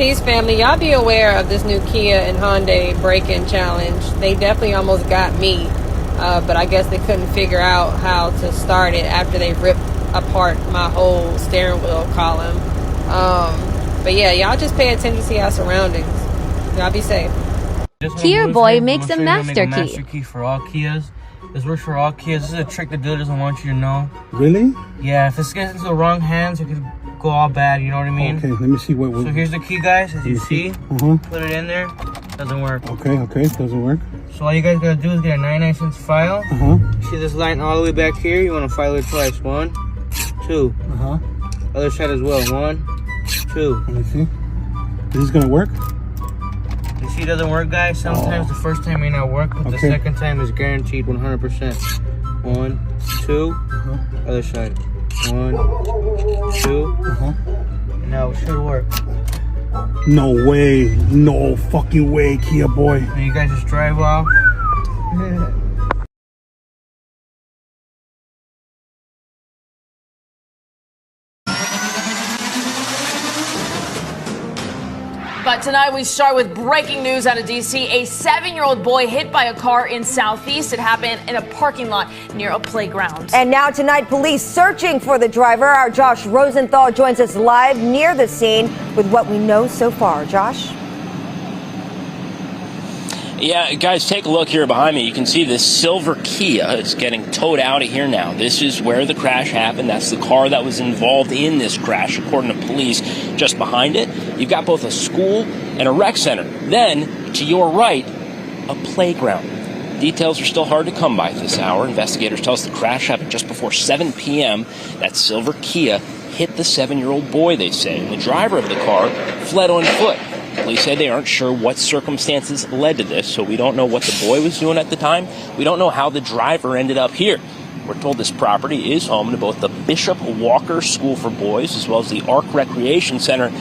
Peace, family. Y'all be aware of this new Kia and Hyundai break-in challenge. They definitely almost got me, but I guess they couldn't figure out how to start it after they ripped apart my whole steering wheel column. But yeah, y'all just pay attention to your surroundings. Y'all be safe. Kia boy makes a master key. Master key for all Kias. This works for all Kias. This is a trick the dealer doesn't want you to know. Really? Yeah, if this gets into the wrong hands, it could go all bad, you know what I mean? Okay, let me see what... So here's the key, guys, as you see. Put it in there. Doesn't work. Okay, doesn't work. So all you guys gotta do is get a 99-cent file. See this line all the way back here? You wanna file it twice. 1, 2. Other side as well. 1, 2. Let me see. Is this gonna work? You see it doesn't work, guys? Sometimes the first time may not work, but the second time is guaranteed 100%. 1, 2. Other side. 1, 2. Now it should work. No way. No fucking way, Kia boy. Now you guys just drive off. But tonight we start with breaking news out of D.C. A 7-year-old boy hit by a car in Southeast. It happened in a parking lot near a playground. And now tonight, police searching for the driver. Our Josh Rosenthal joins us live near the scene with what we know so far. Josh? Yeah, guys, take a look here behind me. You can see this silver Kia. It's getting towed out of here now. This is where the crash happened. That's the car that was involved in this crash, according to police. Just behind it, you've got both a school and a rec center. Then, to your right, a playground. Details are still hard to come by at this hour. Investigators tell us the crash happened just before 7 p.m. That silver Kia hit the 7-year-old boy, they say, and the driver of the car fled on foot. Police say they aren't sure what circumstances led to this, so we don't know what the boy was doing at the time. We don't know how the driver ended up here. We're told this property is home to both the Bishop Walker School for Boys as well as the Arc Recreation Center.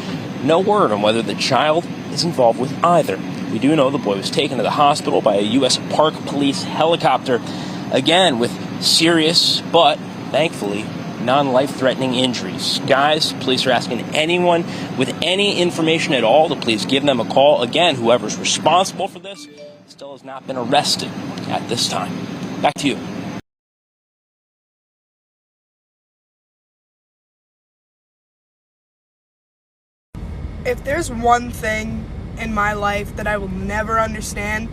No word on whether the child is involved with either. We do know the boy was taken to the hospital by a U.S. Park Police helicopter, again with serious but, thankfully, non-life-threatening injuries. Guys, police are asking anyone with any information at all to please give them a call. Again, whoever's responsible for this still has not been arrested at this time. Back to you. If there's one thing in my life that I will never understand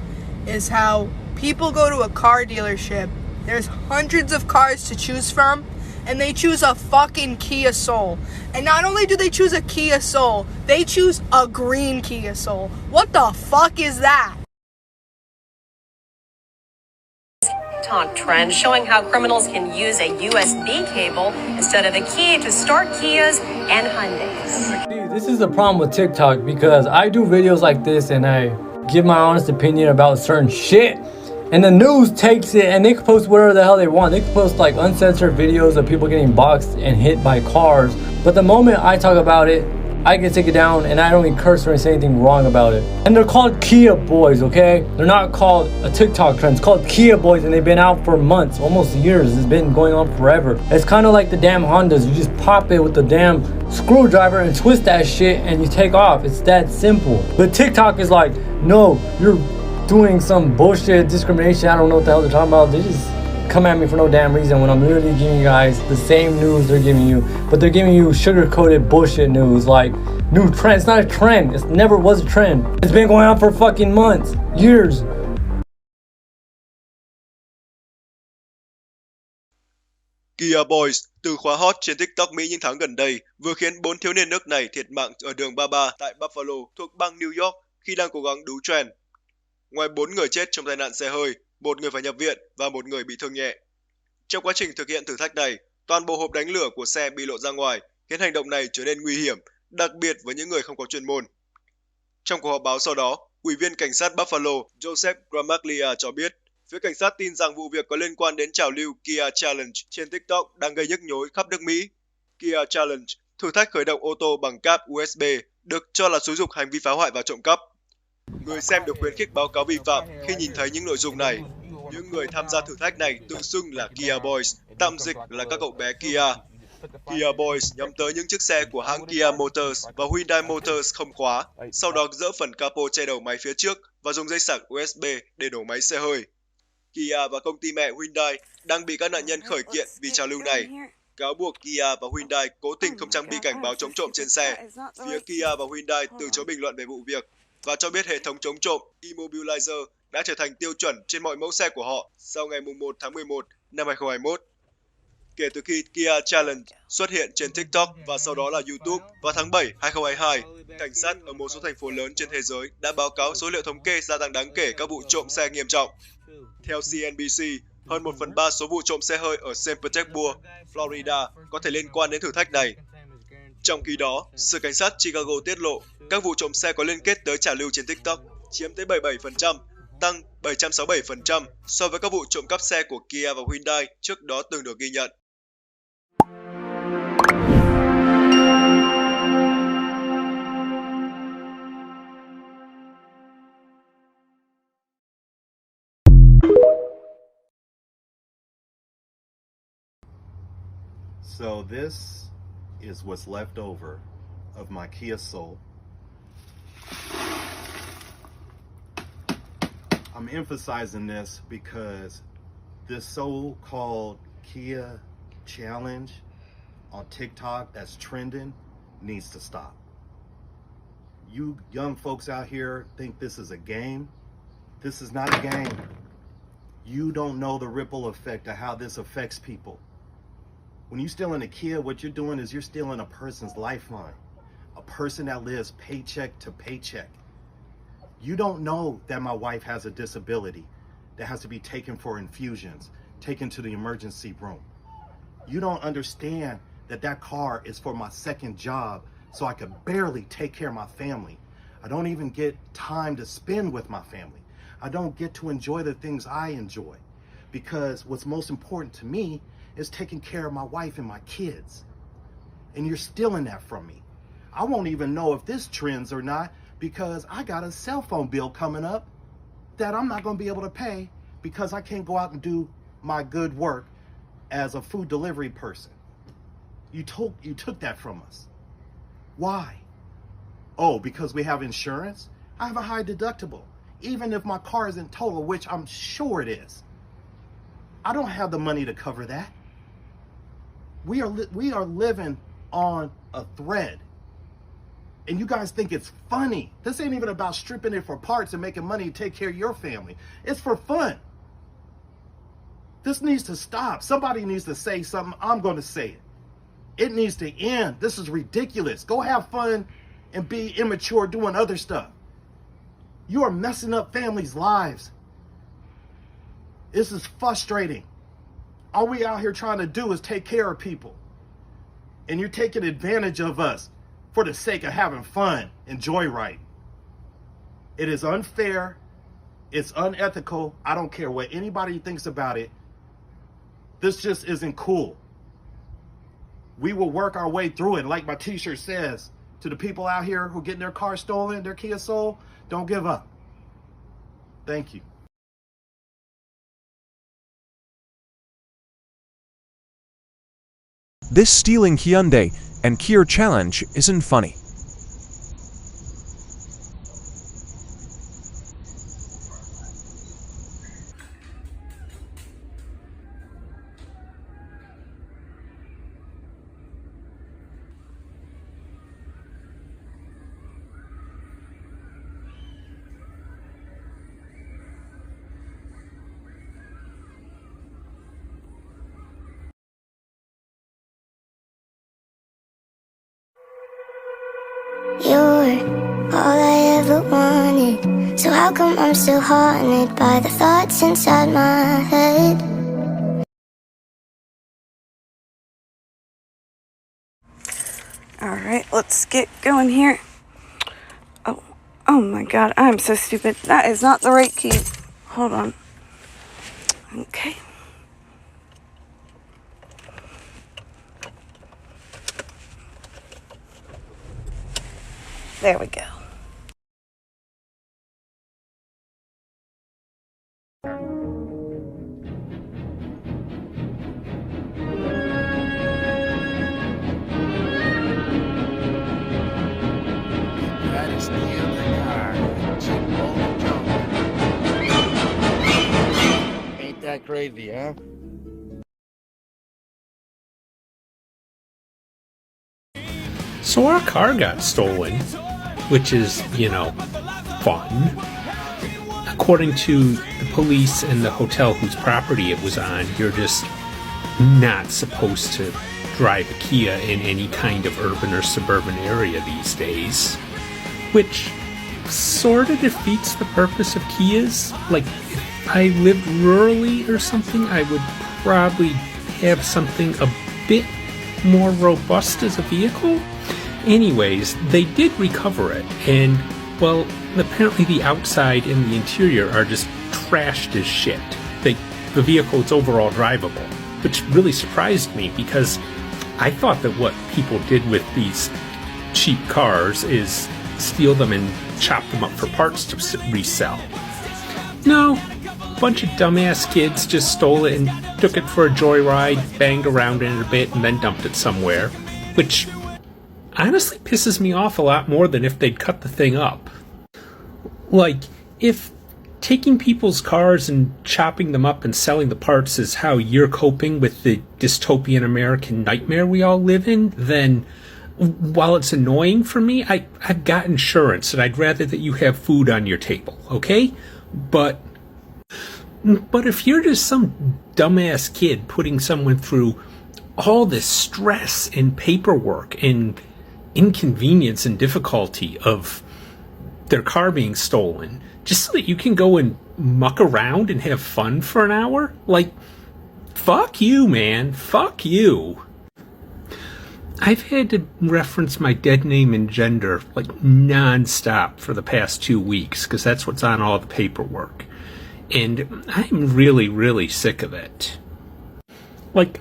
is how people go to a car dealership, there's hundreds of cars to choose from, and they choose a fucking Kia Soul. And not only do they choose a Kia Soul, they choose a green Kia Soul. What the fuck is that? TikTok trend showing how criminals can use a USB cable instead of a key to start Kias and Hyundais. This is the problem with TikTok because I do videos like this and I give my honest opinion about certain shit. And the news takes it and they can post whatever the hell they want. They can post like uncensored videos of people getting boxed and hit by cars. But the moment I talk about it, I get taken down and I don't even curse or say anything wrong about it. And they're called Kia boys, okay? They're not called a TikTok trend. It's called Kia boys and they've been out for months, almost years. It's been going on forever. It's kind of like the damn Hondas. You just pop it with the damn screwdriver and twist that shit and you take off. It's that simple. But TikTok is like, no, you're doing some bullshit discrimination. I don't know what the hell they're talking about. They just come at me for no damn reason when I'm literally giving you guys the same news they're giving you, but they're giving you sugar-coated bullshit news like new trend. It's not a trend. It never was a trend. It's been going on for fucking months, years. Kia Boys, từ khóa hot trên TikTok Mỹ những tháng gần đây, vừa khiến 4 thiếu niên nước này thiệt mạng ở đường 33 tại Buffalo thuộc bang New York khi đang cố gắng đú trend. Ngoài 4 người chết trong tai nạn xe hơi, 1 người phải nhập viện và 1 người bị thương nhẹ. Trong quá trình thực hiện thử thách này, toàn bộ hộp đánh lửa của xe bị lộ ra ngoài, khiến hành động này trở nên nguy hiểm, đặc biệt với những người không có chuyên môn. Trong cuộc họp báo sau đó, Ủy viên cảnh sát Buffalo Joseph Gramaglia cho biết, phía cảnh sát tin rằng vụ việc có liên quan đến trào lưu Kia Challenge trên TikTok đang gây nhức nhối khắp nước Mỹ. Kia Challenge, thử thách khởi động ô tô bằng cáp USB, được cho là xúi giục hành vi phá hoại và trộm cắp. Người xem được khuyến khích báo cáo vi phạm khi nhìn thấy những nội dung này. Những người tham gia thử thách này tự xưng là Kia Boys, tạm dịch là các cậu bé Kia. Kia Boys nhắm tới những chiếc xe của hãng Kia Motors và Hyundai Motors không khóa, sau đó dỡ phần capo che đầu máy phía trước và dùng dây sạc USB để nổ máy xe hơi. Kia và công ty mẹ Hyundai đang bị các nạn nhân khởi kiện vì trào lưu này. Cáo buộc Kia và Hyundai cố tình không trang bị cảnh báo chống trộm trên xe. Phía Kia và Hyundai từ chối bình luận về vụ việc và cho biết hệ thống chống trộm Immobilizer đã trở thành tiêu chuẩn trên mọi mẫu xe của họ sau ngày 1 tháng 11 năm 2021. Kể từ khi Kia Challenge xuất hiện trên TikTok và sau đó là YouTube vào tháng 7 2022, cảnh sát ở một số thành phố lớn trên thế giới đã báo cáo số liệu thống kê gia tăng đáng kể các vụ trộm xe nghiêm trọng. Theo CNBC, hơn 1/3 số vụ trộm xe hơi ở St. Petersburg, Florida có thể liên quan đến thử thách này. Trong khi đó, Sở Cảnh sát Chicago tiết lộ các vụ trộm xe có liên kết tới trào lưu trên TikTok chiếm tới 77%, tăng 767% so với các vụ trộm cắp xe của Kia và Hyundai trước đó từng được ghi nhận. So this is what's left over of my Kia Soul. I'm emphasizing this because this so-called Kia challenge on TikTok that's trending needs to stop. You young folks out here think this is a game. This is not a game. You don't know the ripple effect of how this affects people. When you steal in a Kia, what you're doing is you're stealing a person's lifeline, a person that lives paycheck to paycheck. You don't know that my wife has a disability that has to be taken for infusions, taken to the emergency room. You don't understand that that car is for my second job, so I could barely take care of my family. I don't even get time to spend with my family. I don't get to enjoy the things I enjoy, because what's most important to me is taking care of my wife and my kids. And you're stealing that from me. I won't even know if this trends or not, because I got a cell phone bill coming up that I'm not gonna be able to pay because I can't go out and do my good work as a food delivery person. You took that from us. Why? Oh, because we have insurance? I have a high deductible, even if my car isn't total, which I'm sure it is. I don't have the money to cover that. We are living on a thread. And you guys think it's funny. This ain't even about stripping it for parts and making money to take care of your family. It's for fun. This needs to stop. Somebody needs to say something. I'm going to say it. It needs to end. This is ridiculous. Go have fun and be immature doing other stuff. You are messing up families' lives. This is frustrating. All we out here trying to do is take care of people. And you're taking advantage of us for the sake of having fun and joyride. It is unfair. It's unethical. I don't care what anybody thinks about it. This just isn't cool. We will work our way through it. Like my t-shirt says, to the people out here who are getting their car stolen, their Kia Soul, don't give up. Thank you. This stealing Hyundai and Kia challenge isn't funny. You're all I ever wanted, so how come I'm still haunted by the thoughts inside my head? Alright, let's get going here. Oh my god, I'm so stupid. That is not the right key. Hold on. Okay. There we go. steal the car and cheap all the junk. Ain't that crazy, huh? So our car got stolen, which is, you know, fun. According to the police and the hotel whose property it was on, you're just not supposed to drive a Kia in any kind of urban or suburban area these days, which sort of defeats the purpose of Kias. Like, if I lived rurally or something, I would probably have something a bit more robust as a vehicle. Anyways, they did recover it, and, well, apparently the outside and the interior are just trashed as shit. The vehicle is overall drivable, which really surprised me because I thought that what people did with these cheap cars is steal them and chop them up for parts to resell. No, a bunch of dumbass kids just stole it and took it for a joyride, banged around in it a bit, and then dumped it somewhere, which honestly pisses me off a lot more than if they'd cut the thing up. Like, if taking people's cars and chopping them up and selling the parts is how you're coping with the dystopian American nightmare we all live in, then while it's annoying for me, I've got insurance and I'd rather that you have food on your table, okay? But if you're just some dumbass kid putting someone through all this stress and paperwork and inconvenience and difficulty of their car being stolen just so that you can go and muck around and have fun for an hour, like, fuck you, man, fuck you. I've had to reference my dead name and gender like non-stop for the past 2 weeks because that's what's on all the paperwork, and I'm really, really sick of it. Like,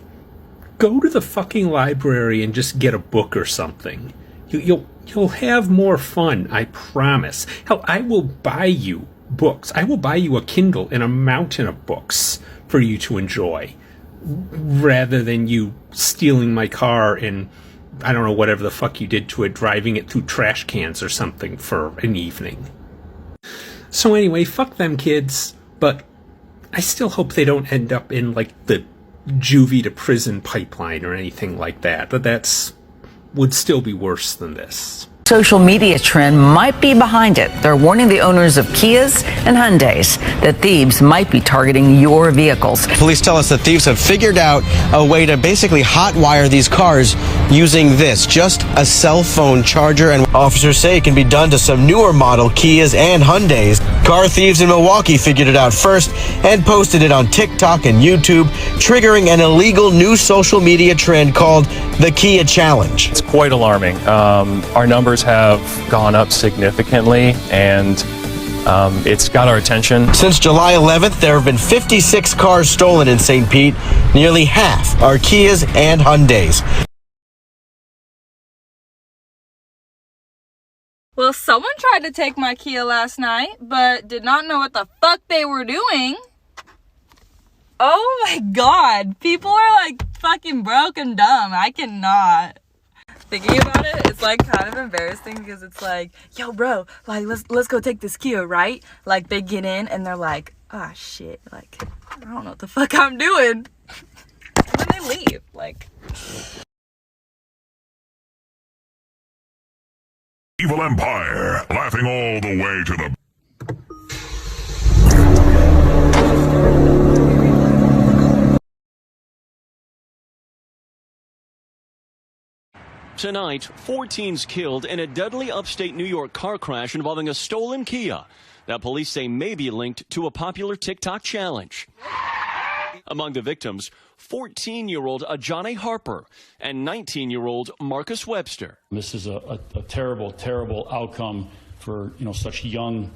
go to the fucking library and just get a book or something. You'll have more fun, I promise. Hell, I will buy you books. I will buy you a Kindle and a mountain of books for you to enjoy, rather than you stealing my car and, I don't know, whatever the fuck you did to it, driving it through trash cans or something for an evening. So anyway, fuck them kids, but I still hope they don't end up in, like, the juvie to prison pipeline or anything like that. But that's would still be worse than this. Social media trend might be behind it. They're warning the owners of Kias and Hyundais that thieves might be targeting your vehicles. Police tell us that thieves have figured out a way to basically hotwire these cars using this, just a cell phone charger, and officers say it can be done to some newer model Kias and Hyundais. Car thieves in Milwaukee figured it out first and posted it on TikTok and YouTube, triggering an illegal new social media trend called the Kia Challenge. It's quite alarming. Our numbers have gone up significantly, and it's got our attention. Since July 11th, there have been 56 cars stolen in St. Pete. Nearly half are Kias and Hyundais. Well, someone tried to take my Kia last night, but did not know what the fuck they were doing. Oh my god, people are like fucking broke and dumb. I cannot. Thinking about it, it's like kind of embarrassing because it's like, yo bro, like let's go take this Kia, right? Like they get in and they're like, ah shit, like I don't know what the fuck I'm doing. And then they leave, like. Evil Empire, laughing all the way to the... Tonight, 4 teens killed in a deadly upstate New York car crash involving a stolen Kia that police say may be linked to a popular TikTok challenge. Among the victims, 14-year-old Ajane Harper and 19-year-old Marcus Webster. This is a terrible, terrible outcome for, such young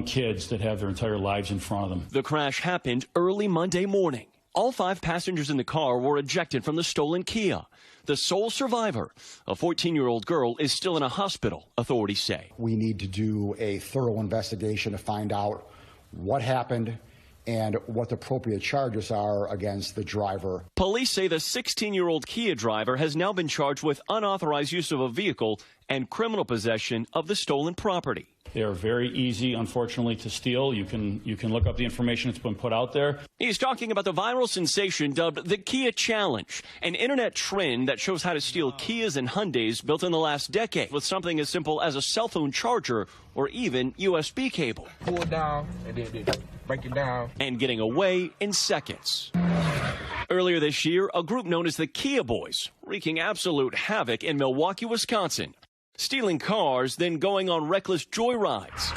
kids that have their entire lives in front of them. The crash happened early Monday morning. All 5 passengers in the car were ejected from the stolen Kia. The sole survivor, a 14-year-old girl, is still in a hospital, authorities say. We need to do a thorough investigation to find out what happened and what the appropriate charges are against the driver. Police say the 16-year-old Kia driver has now been charged with unauthorized use of a vehicle and criminal possession of the stolen property. They are very easy, unfortunately, to steal. You can look up the information that's been put out there. He's talking about the viral sensation dubbed the Kia Challenge, an internet trend that shows how to steal Kias and Hyundais built in the last decade with something as simple as a cell phone charger or even USB cable. Pull it down and then break it down. And getting away in seconds. Earlier this year, a group known as the Kia Boys, wreaking absolute havoc in Milwaukee, Wisconsin. Stealing cars, then going on reckless joyrides.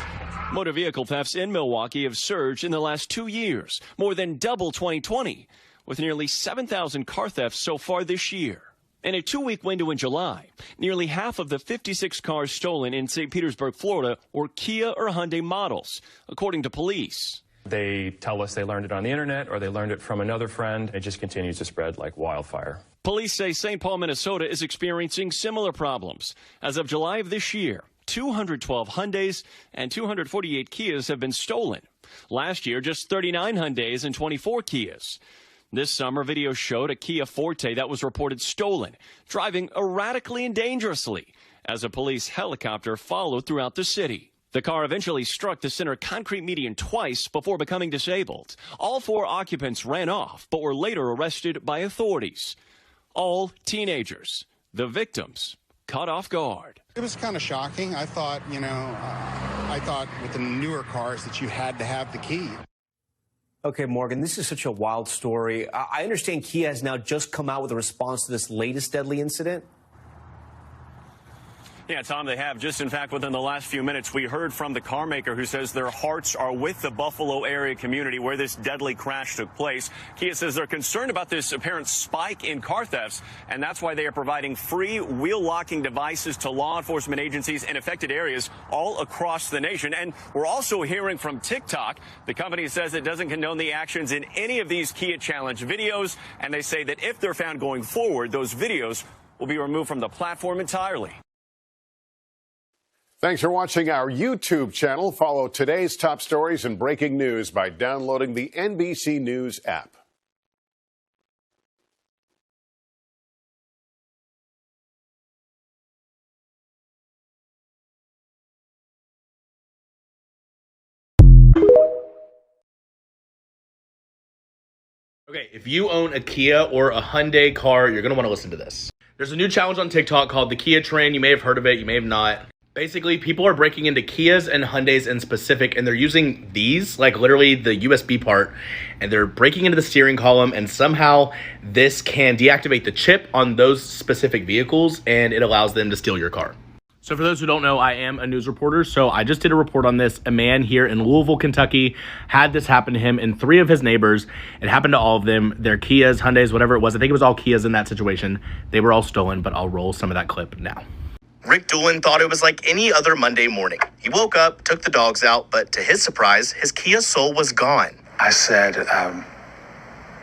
Motor vehicle thefts in Milwaukee have surged in the last 2 years, more than double 2020, with nearly 7,000 car thefts so far this year. In a 2-week window in July, nearly half of the 56 cars stolen in St. Petersburg, Florida, were Kia or Hyundai models, according to police. They tell us they learned it on the internet or they learned it from another friend. It just continues to spread like wildfire. Police say St. Paul, Minnesota is experiencing similar problems. As of July of this year, 212 Hyundais and 248 Kias have been stolen. Last year, just 39 Hyundais and 24 Kias. This summer, video showed a Kia Forte that was reported stolen, driving erratically and dangerously as a police helicopter followed throughout the city. The car eventually struck the center concrete median twice before becoming disabled. All 4 occupants ran off, but were later arrested by authorities. All teenagers, the victims caught off guard. It was kind of shocking. I thought, I thought with the newer cars that you had to have the key. Okay, Morgan, this is such a wild story. I understand Kia has now just come out with a response to this latest deadly incident. Yeah, Tom, they have. Just, in fact, within the last few minutes, we heard from the car maker who says their hearts are with the Buffalo area community where this deadly crash took place. Kia says they're concerned about this apparent spike in car thefts, and that's why they are providing free wheel locking devices to law enforcement agencies in affected areas all across the nation. And we're also hearing from TikTok. The company says it doesn't condone the actions in any of these Kia Challenge videos, and they say that if they're found going forward, those videos will be removed from the platform entirely. Thanks for watching our YouTube channel. Follow today's top stories and breaking news by downloading the NBC News app. Okay, if you own a Kia or a Hyundai car, you're going to want to listen to this. There's a new challenge on TikTok called the Kia Trend. You may have heard of it, you may have not. Basically, people are breaking into Kias and Hyundais in specific, and they're using these, like literally the USB part, and they're breaking into the steering column, and somehow this can deactivate the chip on those specific vehicles, and it allows them to steal your car. So for those who don't know, I am a news reporter, so I just did a report on this. A man here in Louisville, Kentucky had this happen to him and 3 of his neighbors. It happened to all of them. Their Kias, Hyundais, whatever it was. I think it was all Kias in that situation. They were all stolen, but I'll roll some of that clip now. Rick Doolin thought it was like any other Monday morning. He woke up, took the dogs out, but to his surprise, his Kia Soul was gone. I said,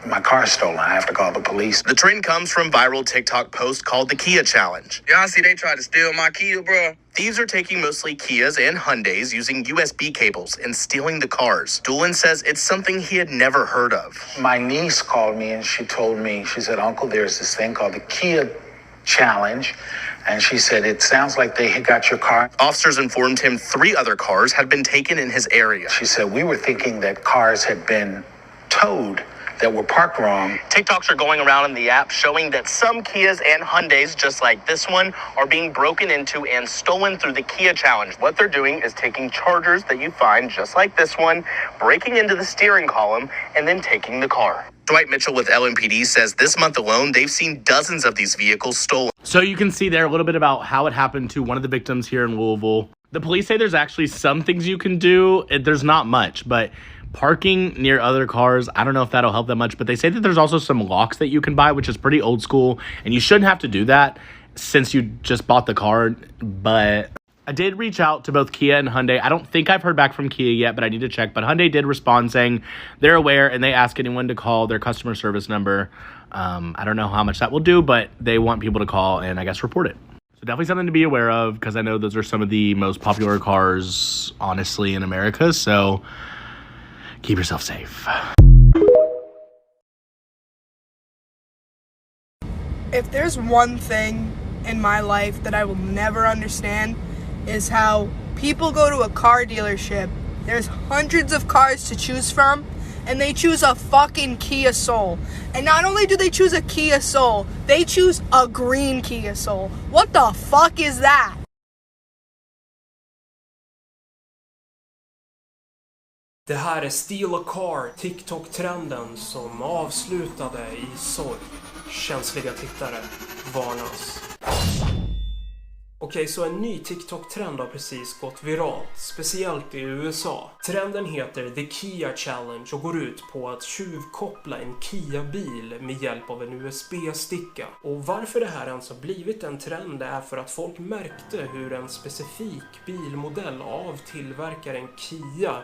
my car's stolen. I have to call the police. The trend comes from viral TikTok post called the Kia Challenge. Y'all see they tried to steal my Kia, bro? Thieves are taking mostly Kias and Hyundais using USB cables and stealing the cars. Doolin says it's something he had never heard of. My niece called me and she told me, she said, Uncle, there's this thing called the Kia Challenge. And she said, it sounds like they had got your car. Officers informed him 3 other cars had been taken in his area. She said, we were thinking that cars had been towed, that were parked wrong. TikToks are going around in the app showing that some Kias and Hyundais, just like this one, are being broken into and stolen through the Kia Challenge. What they're doing is taking chargers that you find, just like this one, breaking into the steering column, and then taking the car. Dwight Mitchell with LMPD says this month alone, they've seen dozens of these vehicles stolen. So you can see there a little bit about how it happened to one of the victims here in Louisville. The police say there's actually some things you can do. There's not much, but parking near other cars, I don't know if that'll help that much, but they say that there's also some locks that you can buy, which is pretty old school, and you shouldn't have to do that since you just bought the car. But I did reach out to both Kia and Hyundai. I don't think I've heard back from Kia yet, but I need to check. But Hyundai did respond saying they're aware, and they ask anyone to call their customer service number. I don't know how much that will do, but they want people to call and I guess report it. So definitely something to be aware of, because I know those are some of the most popular cars, honestly, in America. So keep yourself safe. If there's one thing in my life that I will never understand is how people go to a car dealership. There's hundreds of cars to choose from, and they choose a fucking Kia Soul. And not only do they choose a Kia Soul, they choose a green Kia Soul. What the fuck is that? Det här är Steal a Car, TikTok-trenden som avslutade i sorg. Känsliga tittare varnas. Okej, så en ny TikTok-trend har precis gått viralt, speciellt i USA. Trenden heter The Kia Challenge och går ut på att tjuvkoppla en Kia-bil med hjälp av en USB-sticka. Och varför det här ens har blivit en trend är för att folk märkte hur en specifik bilmodell av tillverkaren Kia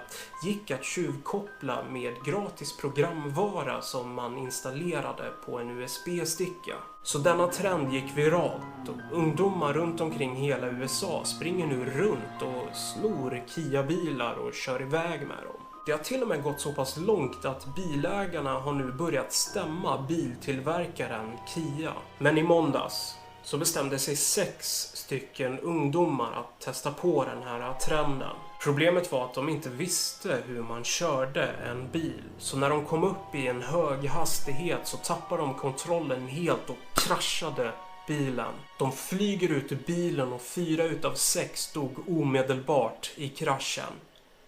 gick att tjuvkoppla med gratis programvara som man installerade på en USB-sticka. Så denna trend gick viralt och ungdomar runt omkring hela USA springer nu runt och snor Kia-bilar och kör iväg med dem. Det har till och med gått så pass långt att bilägarna har nu börjat stämma biltillverkaren Kia. Men i måndags så bestämde sig 6 stycken ungdomar att testa på den här trenden. Problemet var att de inte visste hur man körde en bil. Så när de kom upp i en hög hastighet så tappade de kontrollen helt och kraschade bilen. De flyger ut ur bilen och 4 utav 6 dog omedelbart i kraschen.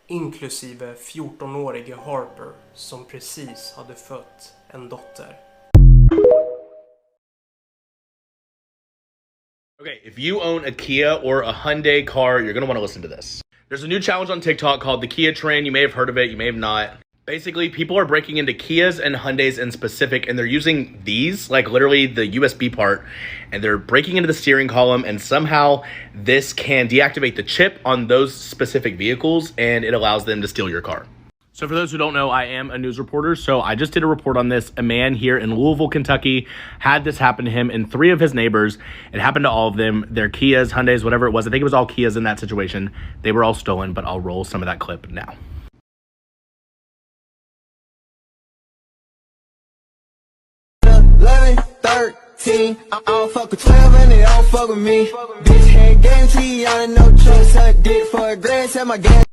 Inklusive 14-årige Harper som precis hade fött en dotter. Okay, if you own a Kia or a Hyundai car, you're going to want to listen to this. There's a new challenge on TikTok called the Kia Trend. You may have heard of it, you may have not. Basically, people are breaking into Kias and Hyundais in specific, and they're using these, like literally the USB part, and they're breaking into the steering column, and somehow this can deactivate the chip on those specific vehicles, and it allows them to steal your car. So for those who don't know, I am a news reporter, so I just did a report on this. A man here in Louisville, Kentucky had this happen to him and 3 of his neighbors. It happened to all of them. Their Kias, Hyundais, whatever it was. I think it was all Kias in that situation. They were all stolen, but I'll roll some of that clip now. I don't fuck with 12 and they don't fuck with me. Bitch had guarantee, I ain't no choice. Her dick for a grand, tell my gang.